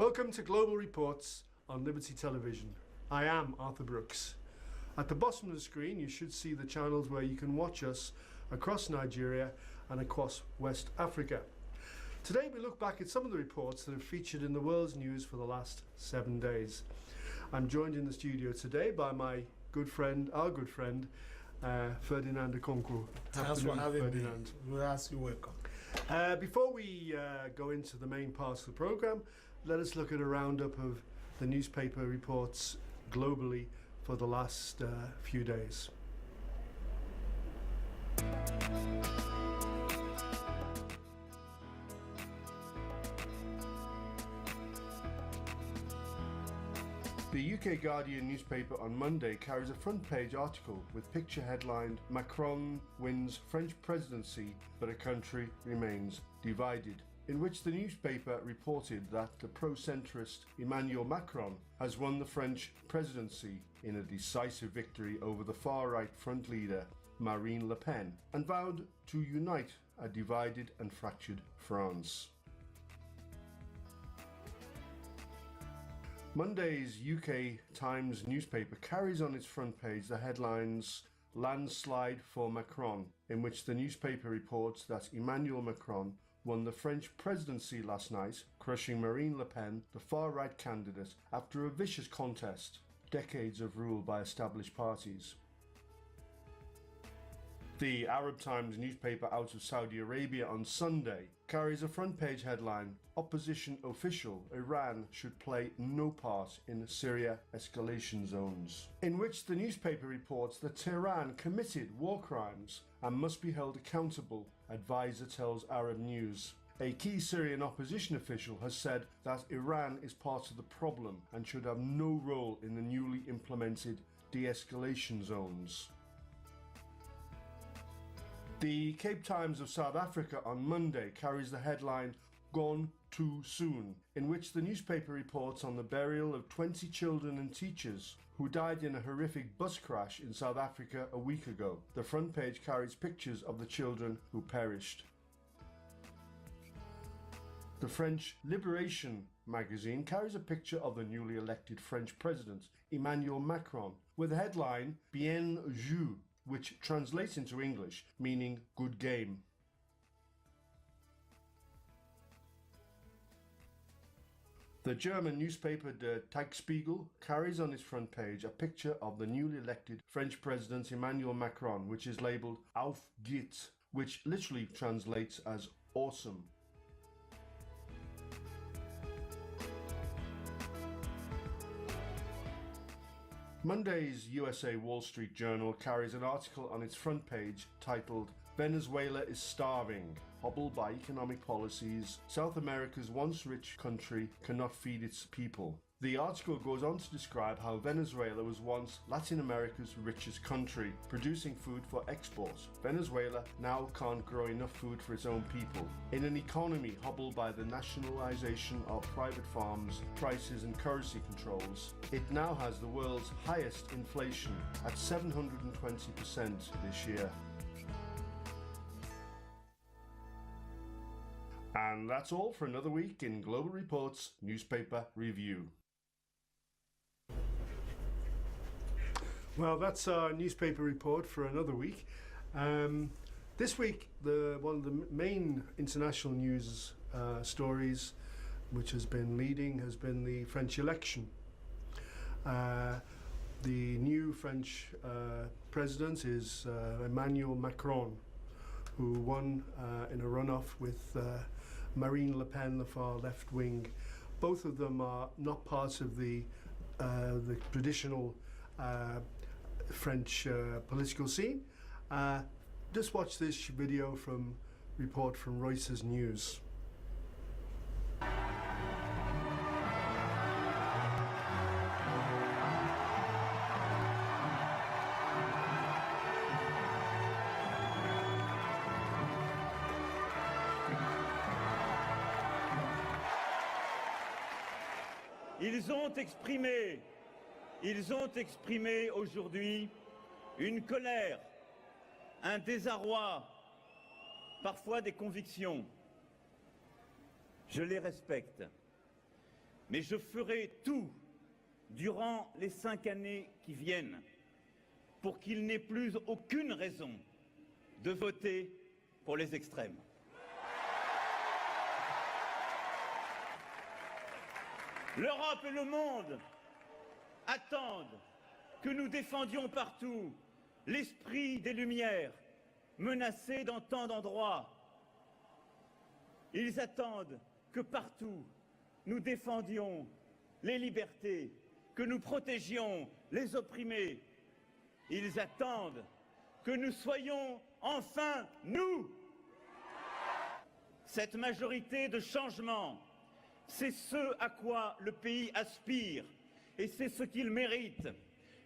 Welcome to Global Reports on Liberty Television. I am Arthur Brooks. At the bottom of the screen you should see the channels where you can watch us across Nigeria and across West Africa. Today we look back at some of the reports that have featured in the world's news for the last 7 days. I'm joined in the studio today by my good friend, Ferdinand Okonkwo. Thanks for having Ferdinand. me. We'll ask you welcome. Before we go into the main parts of the programme, let us look at a roundup of the newspaper reports globally for the last few days. The UK Guardian newspaper on Monday carries a front page article with picture headlined "Macron wins French presidency but a country remains divided," in which the newspaper reported that the pro-centrist Emmanuel Macron has won the French presidency in a decisive victory over the far-right front leader Marine Le Pen and vowed to unite a divided and fractured France. Monday's UK Times newspaper carries on its front page the headlines "Landslide for Macron," in which the newspaper reports that Emmanuel Macron won the French presidency last night, crushing Marine Le Pen, the far-right candidate, after a vicious contest, decades of rule by established parties. The Arab Times newspaper out of Saudi Arabia on Sunday carries a front page headline "Opposition official Iran should play no part in Syria escalation zones," in which the newspaper reports that Tehran committed war crimes and must be held accountable, advisor tells Arab News. A key Syrian opposition official has said that Iran is part of the problem and should have no role in the newly implemented de-escalation zones. The Cape Times of South Africa on Monday carries the headline "Gone Too Soon," in which the newspaper reports on the burial of 20 children and teachers who died in a horrific bus crash in South Africa a week ago. The front page carries pictures of the children who perished. The French Liberation magazine carries a picture of the newly elected French president, Emmanuel Macron, with the headline "Bien joué," which translates into English meaning "good game." The German newspaper Der Tagesspiegel carries on its front page a picture of the newly elected French president Emmanuel Macron, which is labelled "Auf geht's," which literally translates as "awesome." Monday's USA Wall Street Journal carries an article on its front page titled "Venezuela is starving, hobbled by economic policies. South America's once rich country cannot feed its people." The article goes on to describe how Venezuela was once Latin America's richest country, producing food for export. Venezuela now can't grow enough food for its own people. In an economy hobbled by the nationalization of private farms, prices and currency controls, it now has the world's highest inflation at 720% this year. And that's all for another week in Global Reports Newspaper Review. Well, that's our newspaper report for another week. This week, one of the main international news stories which has been leading has been the French election. The new French president is Emmanuel Macron, who won in a runoff with Marine Le Pen, the far left wing. Both of them are not part of the traditional French political scene. Just watch this video report from Reuters News. Ils ont exprimé aujourd'hui une colère, un désarroi, parfois des convictions. Je les respecte. mais je ferai tout durant les 5 années qui viennent pour qu'il n'ait plus aucune raison de voter pour les extrêmes. L'Europe et le monde attendent que nous défendions partout l'esprit des Lumières, menacé dans tant d'endroits. Ils attendent que partout nous défendions les libertés, que nous protégions les opprimés. Ils attendent que nous soyons enfin nous. Cette majorité de changement, c'est ce à quoi le pays aspire et c'est ce qu'il mérite.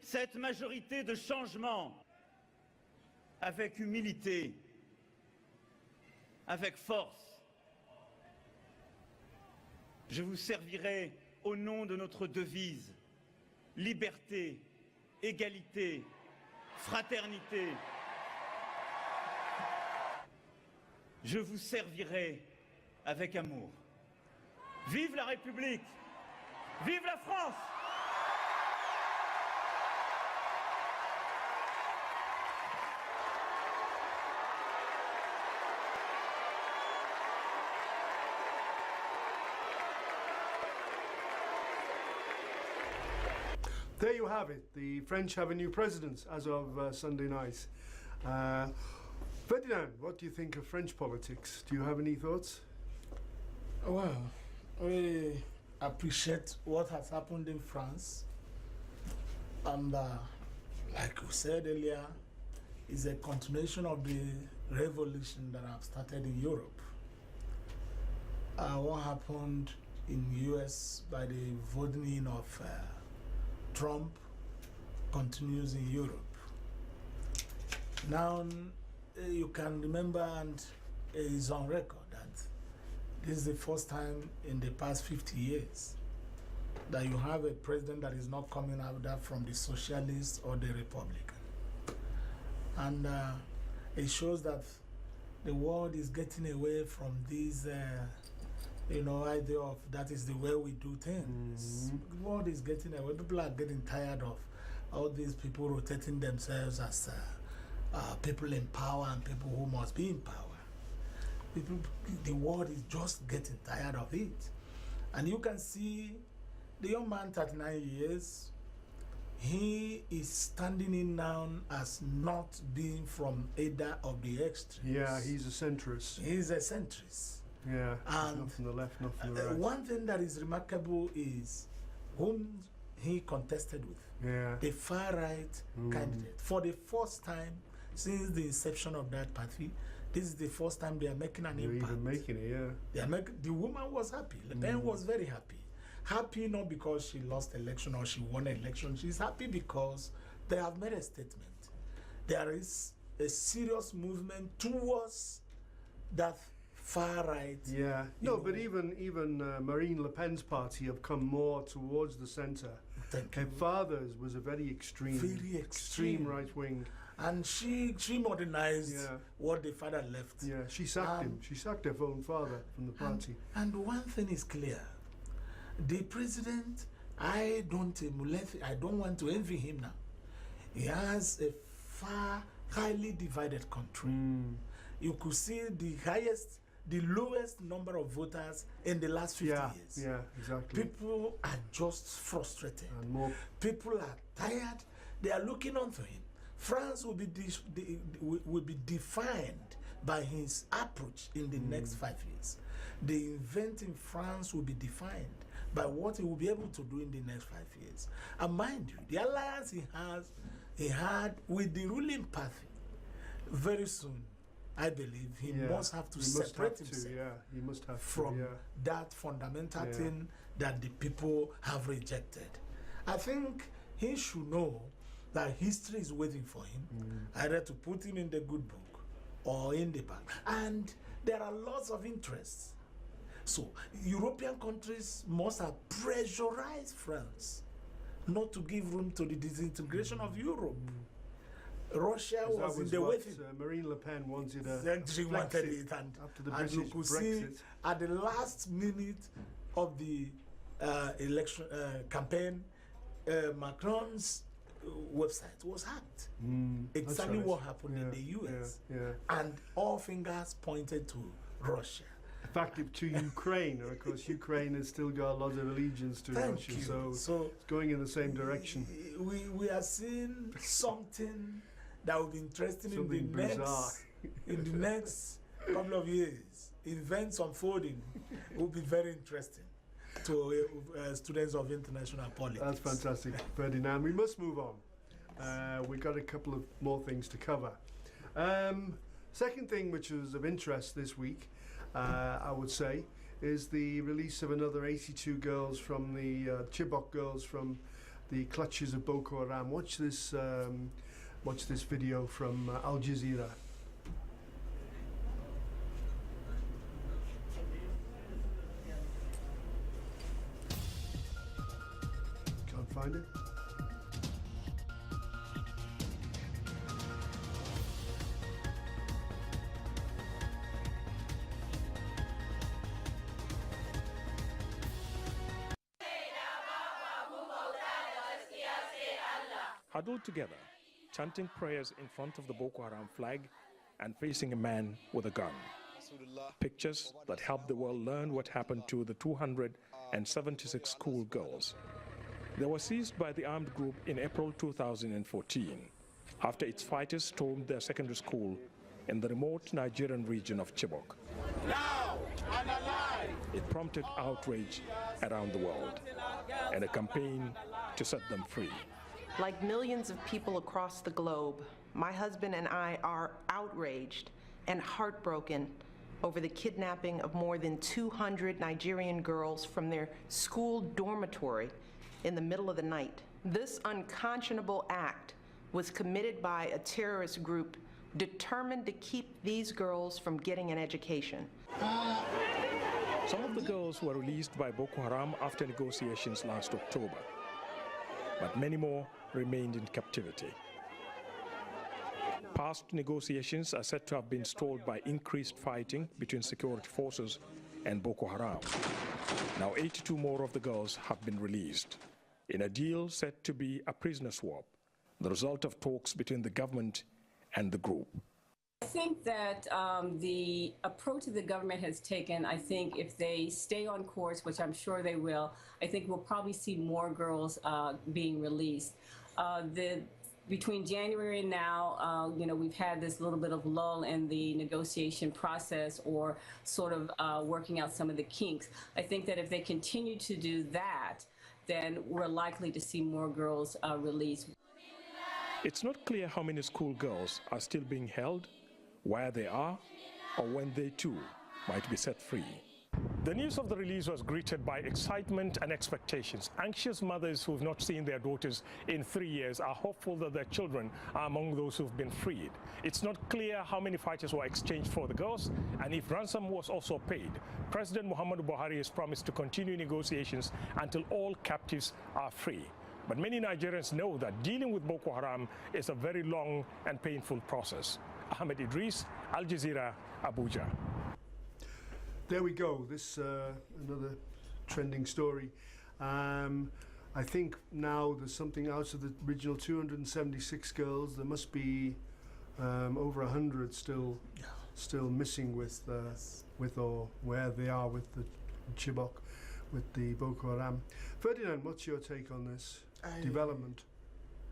Cette majorité de changement, avec humilité, avec force. Je vous servirai au nom de notre devise, liberté, égalité, fraternité. Je vous servirai avec amour. Vive la République! Vive la France! There you have it. The French have a new president as of Sunday night. Ferdinand, what do you think of French politics? Do you have any thoughts? Well, we appreciate what has happened in France. And like we said earlier, it's a continuation of the revolution that have started in Europe. What happened in US by the voting in of Trump continues in Europe. Now, you can remember, and it is on record, that this is the first time in the past 50 years that you have a president that is not coming out from the socialist or the Republican. And it shows that the world is getting away from this idea of that is the way we do things. The world is getting away. People are getting tired of all these people rotating themselves as people in power and people who must be in power. The world is just getting tired of it. And you can see the young man, 39 years, he is standing in now as not being from either of the extremes. Yeah, he's a centrist. He's a centrist. Yeah, And not from the left, not from the right. one thing that is remarkable is whom he contested with. Yeah. The far-right candidate. For the first time since the inception of that party, this is the first time they are making an They're impact. even making it, yeah. They are the woman was happy. Le Pen was very happy. Happy not because she lost election or she won an election. She's happy because they have made a statement. There is a serious movement towards that far right. Yeah. No, but even Marine Le Pen's party have come more towards the centre. Her father's was a very extreme right wing. And she modernized what the father left. Yeah, she sacked him. She sacked her own father from the party. And one thing is clear. The president, I don't want to envy him now. He has a highly divided country. You could see the lowest number of voters in the last 50 years. Yeah, exactly. People are just frustrated. And more. People are tired. They are looking on for him. France will be defined by his approach in the next 5 years. The event in France will be defined by what he will be able to do in the next 5 years. And mind you, the alliance he had with the ruling party, very soon, I believe, he must have to separate himself he must have from that fundamental thing that the people have rejected. I think he should know that history is waiting for him, either to put him in the good book or in the back. And there are lots of interests. So European countries must have pressurized France not to give room to the disintegration of Europe. Russia was in the waiting. Marine Le Pen wanted She wanted it, after the and you British could Brexit. see at the last minute of the election campaign, Macron's website was hacked. Exactly right. what happened in the US. And all fingers pointed to Russia. In fact, to Ukraine, and of course, Ukraine has still got a lot of allegiance to Thank Russia, you. so it's going in the same direction. We are seeing something that will be interesting Something bizarre. in the next couple of years. Events unfolding will be very interesting to students of international politics. That's fantastic, Ferdinand. We must move on. We've got a couple of more things to cover. Second thing which was of interest this week, I would say, is the release of another 82 girls from the Chibok girls from the clutches of Boko Haram. Watch this video from Al Jazeera. Can't find it. Huddled together, chanting prayers in front of the Boko Haram flag and facing a man with a gun. Pictures that help the world learn what happened to the 276 schoolgirls. They were seized by the armed group in April 2014 after its fighters stormed their secondary school in the remote Nigerian region of Chibok. Now and alive! It prompted outrage around the world and a campaign to set them free. Like millions of people across the globe, my husband and I are outraged and heartbroken over the kidnapping of more than 200 Nigerian girls from their school dormitory in the middle of the night. This unconscionable act was committed by a terrorist group determined to keep these girls from getting an education. Some of the girls were released by Boko Haram after negotiations last October, but many more remained in captivity. Past negotiations are said to have been stalled by increased fighting between security forces and Boko Haram. Now 82 more of the girls have been released in a deal said to be a prisoner swap, the result of talks between the government and the group. I think that the approach that the government has taken, I think if they stay on course, which I'm sure they will, I think we'll probably see more girls being released. Between January and now, we've had this little bit of lull in the negotiation process or sort of working out some of the kinks. I think that if they continue to do that, then we're likely to see more girls released. It's not clear how many schoolgirls are still being held, where they are, or when they too might be set free. The news of the release was greeted by excitement and expectations. Anxious mothers who have not seen their daughters in 3 years are hopeful that their children are among those who've been freed. It's not clear how many fighters were exchanged for the girls and if ransom was also paid. President Muhammadu Buhari has promised to continue negotiations until all captives are free. But many Nigerians know that dealing with Boko Haram is a very long and painful process. Ahmed Idris, Al Jazeera, Abuja. There we go. This another trending story. I think now there's something out of the original 276 girls. There must be over 100 still missing with or where they are with the Chibok, with the Boko Haram. Ferdinand, what's your take on this development?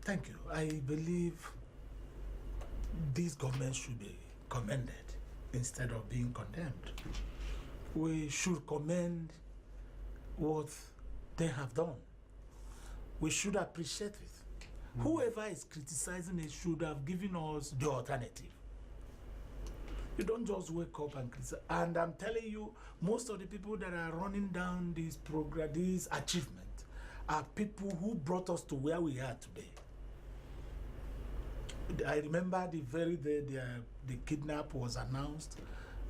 Thank you. I believe this government should be commended instead of being condemned. We should commend what they have done. We should appreciate it. Whoever is criticizing it should have given us the alternative. You don't just wake up and criticize. And I'm telling you, most of the people that are running down this program, this achievement, are people who brought us to where we are today. I remember the very day the kidnap was announced.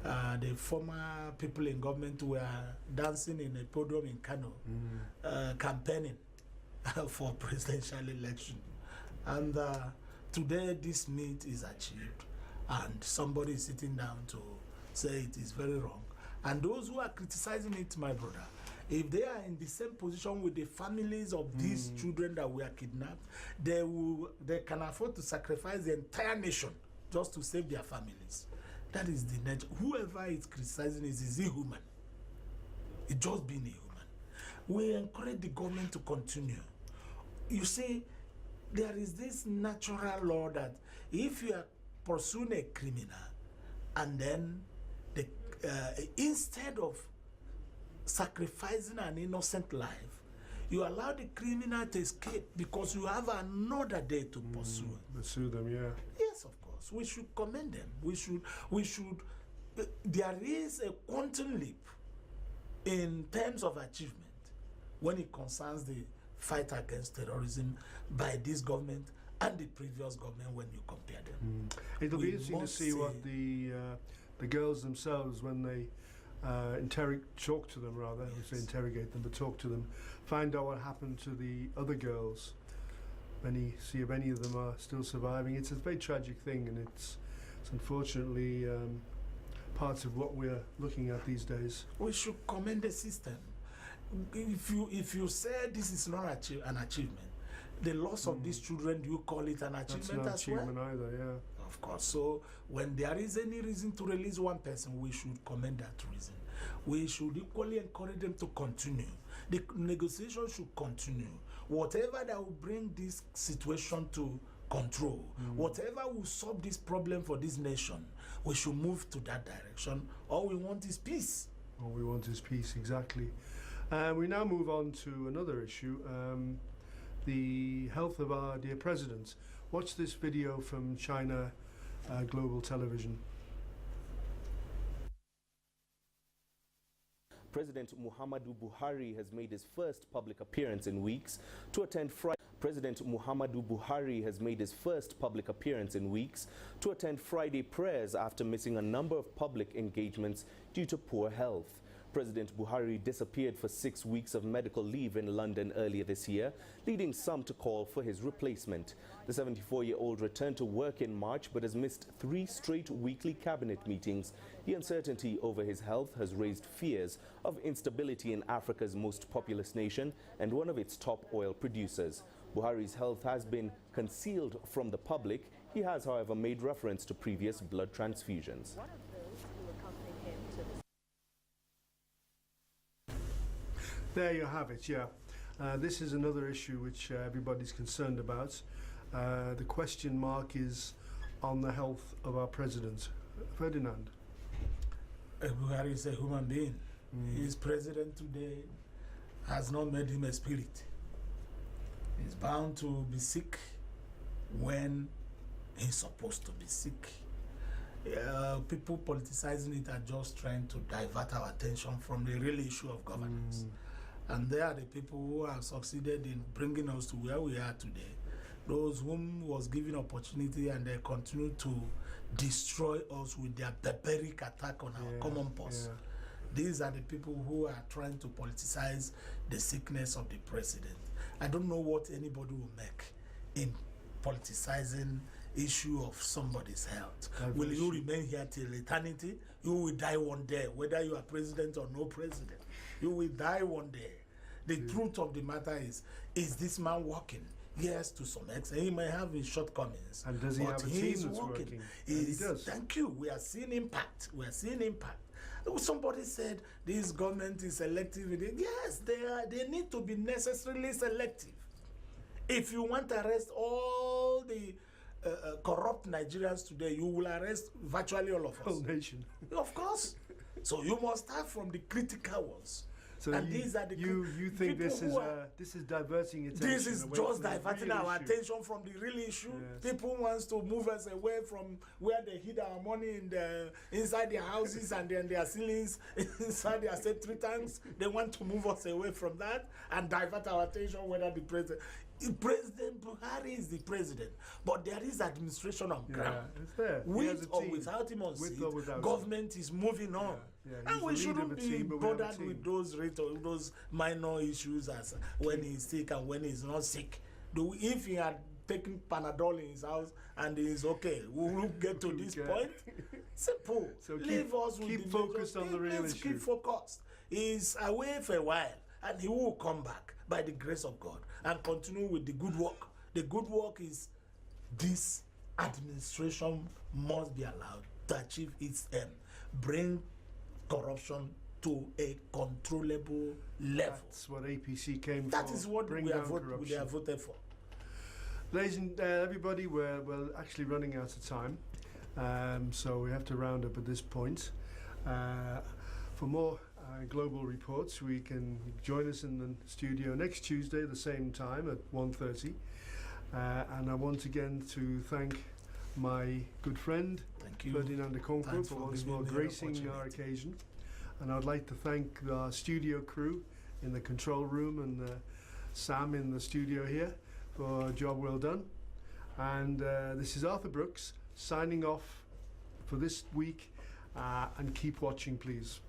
The former people in government were dancing in a podium in Kano, campaigning for presidential election. And today this meet is achieved, and somebody is sitting down to say it is very wrong. And those who are criticizing it, my brother, If they are in the same position with the families of these children that were kidnapped, they can afford to sacrifice the entire nation just to save their families. That is the nature. Whoever is criticizing is inhuman. It's just being inhuman. We encourage the government to continue. You see, there is this natural law that if you are pursuing a criminal and then instead of sacrificing an innocent life, you allow the criminal to escape because you have another day to pursue. Pursue them, yeah. Yes, of course. We should commend them. We should. There is a quantum leap in terms of achievement when it concerns the fight against terrorism by this government and the previous government when you compare them. It'll be interesting to see what the girls themselves, when they talk to them rather, yes. Say interrogate them, but talk to them, find out what happened to the other girls, see if any of them are still surviving. It's a very tragic thing, and it's unfortunately parts of what we're looking at these days. We should commend the system. If you say this is not an achievement, the loss of these children, do you call it an achievement as well? That's not achievement either, yeah. Of course. So when there is any reason to release one person, we should commend that reason. We should equally encourage them to continue. The negotiation should continue. Whatever that will bring this situation to control, whatever will solve this problem for this nation, we should move to that direction. All we want is peace. All we want is peace, exactly. We now move on to another issue, the health of our dear president. Watch this video from China Global Television. President Muhammadu Buhari has made his first public appearance in weeks to attend President Muhammadu Buhari has made his first public appearance in weeks to attend Friday prayers after missing a number of public engagements due to poor health. President Buhari disappeared for 6 weeks of medical leave in London earlier this year, leading some to call for his replacement. The 74-year-old returned to work in March but has missed 3 straight weekly cabinet meetings. The uncertainty over his health has raised fears of instability in Africa's most populous nation and one of its top oil producers. Buhari's health has been concealed from the public. He has, however, made reference to previous blood transfusions. There you have it, yeah. This is another issue which everybody's concerned about. The question mark is on the health of our president. Ferdinand. Buhari is a human being. His president today has not made him a spirit. He's bound to be sick when he's supposed to be sick. People politicizing it are just trying to divert our attention from the real issue of governance. And they are the people who have succeeded in bringing us to where we are today. Those whom was given opportunity and they continue to destroy us with their barbaric attack on our common purse. These are the people who are trying to politicize the sickness of the president. I don't know what anybody will make in politicizing issue of somebody's health. Will you remain here till eternity? You will die one day, whether you are president or no president. You will die one day. The truth of the matter is this man working? Yes, to some extent. He may have his shortcomings. And does he have a team that's working? He does. Thank you. We are seeing impact. We are seeing impact. Somebody said this government is selective. Yes, they need to be necessarily selective. If you want to arrest all the corrupt Nigerians today, you will arrest virtually all of us. Whole nation. Of course. So you must start from the critical ones. So and these are the you think this is diverting attention? This is just diverting our attention from the real issue. Yes. People wants to move us away from where they hid our money inside their houses and then their ceilings, inside their septic tanks. They want to move us away from that and divert our attention whether the President Buhari is the president, but there is administration on ground. It's there. With or without him on seat, government is moving on. And we shouldn't be bothered with those minor issues as when he's sick and when he's not sick. If he had taken Panadol in his house and he's okay, we will get to this point. Simple. So leave us with keep focused on the real issue. Keep focused. He's away for a while, and he will come back by the grace of God and continue with the good work. The good work is this administration must be allowed to achieve its aim, bring corruption to a controllable level. That's what APC came for. That is what we have voted for. Ladies and everybody, we're actually running out of time, so we have to round up at this point. For more global reports, we can join us in the studio next Tuesday at the same time at 1:30. And I want again to thank my good friend Ferdinand Okonkwo for once more gracing our occasion. And I'd like to thank our studio crew in the control room and Sam in the studio here for a job well done. And this is Arthur Brooks signing off for this week, and keep watching, please.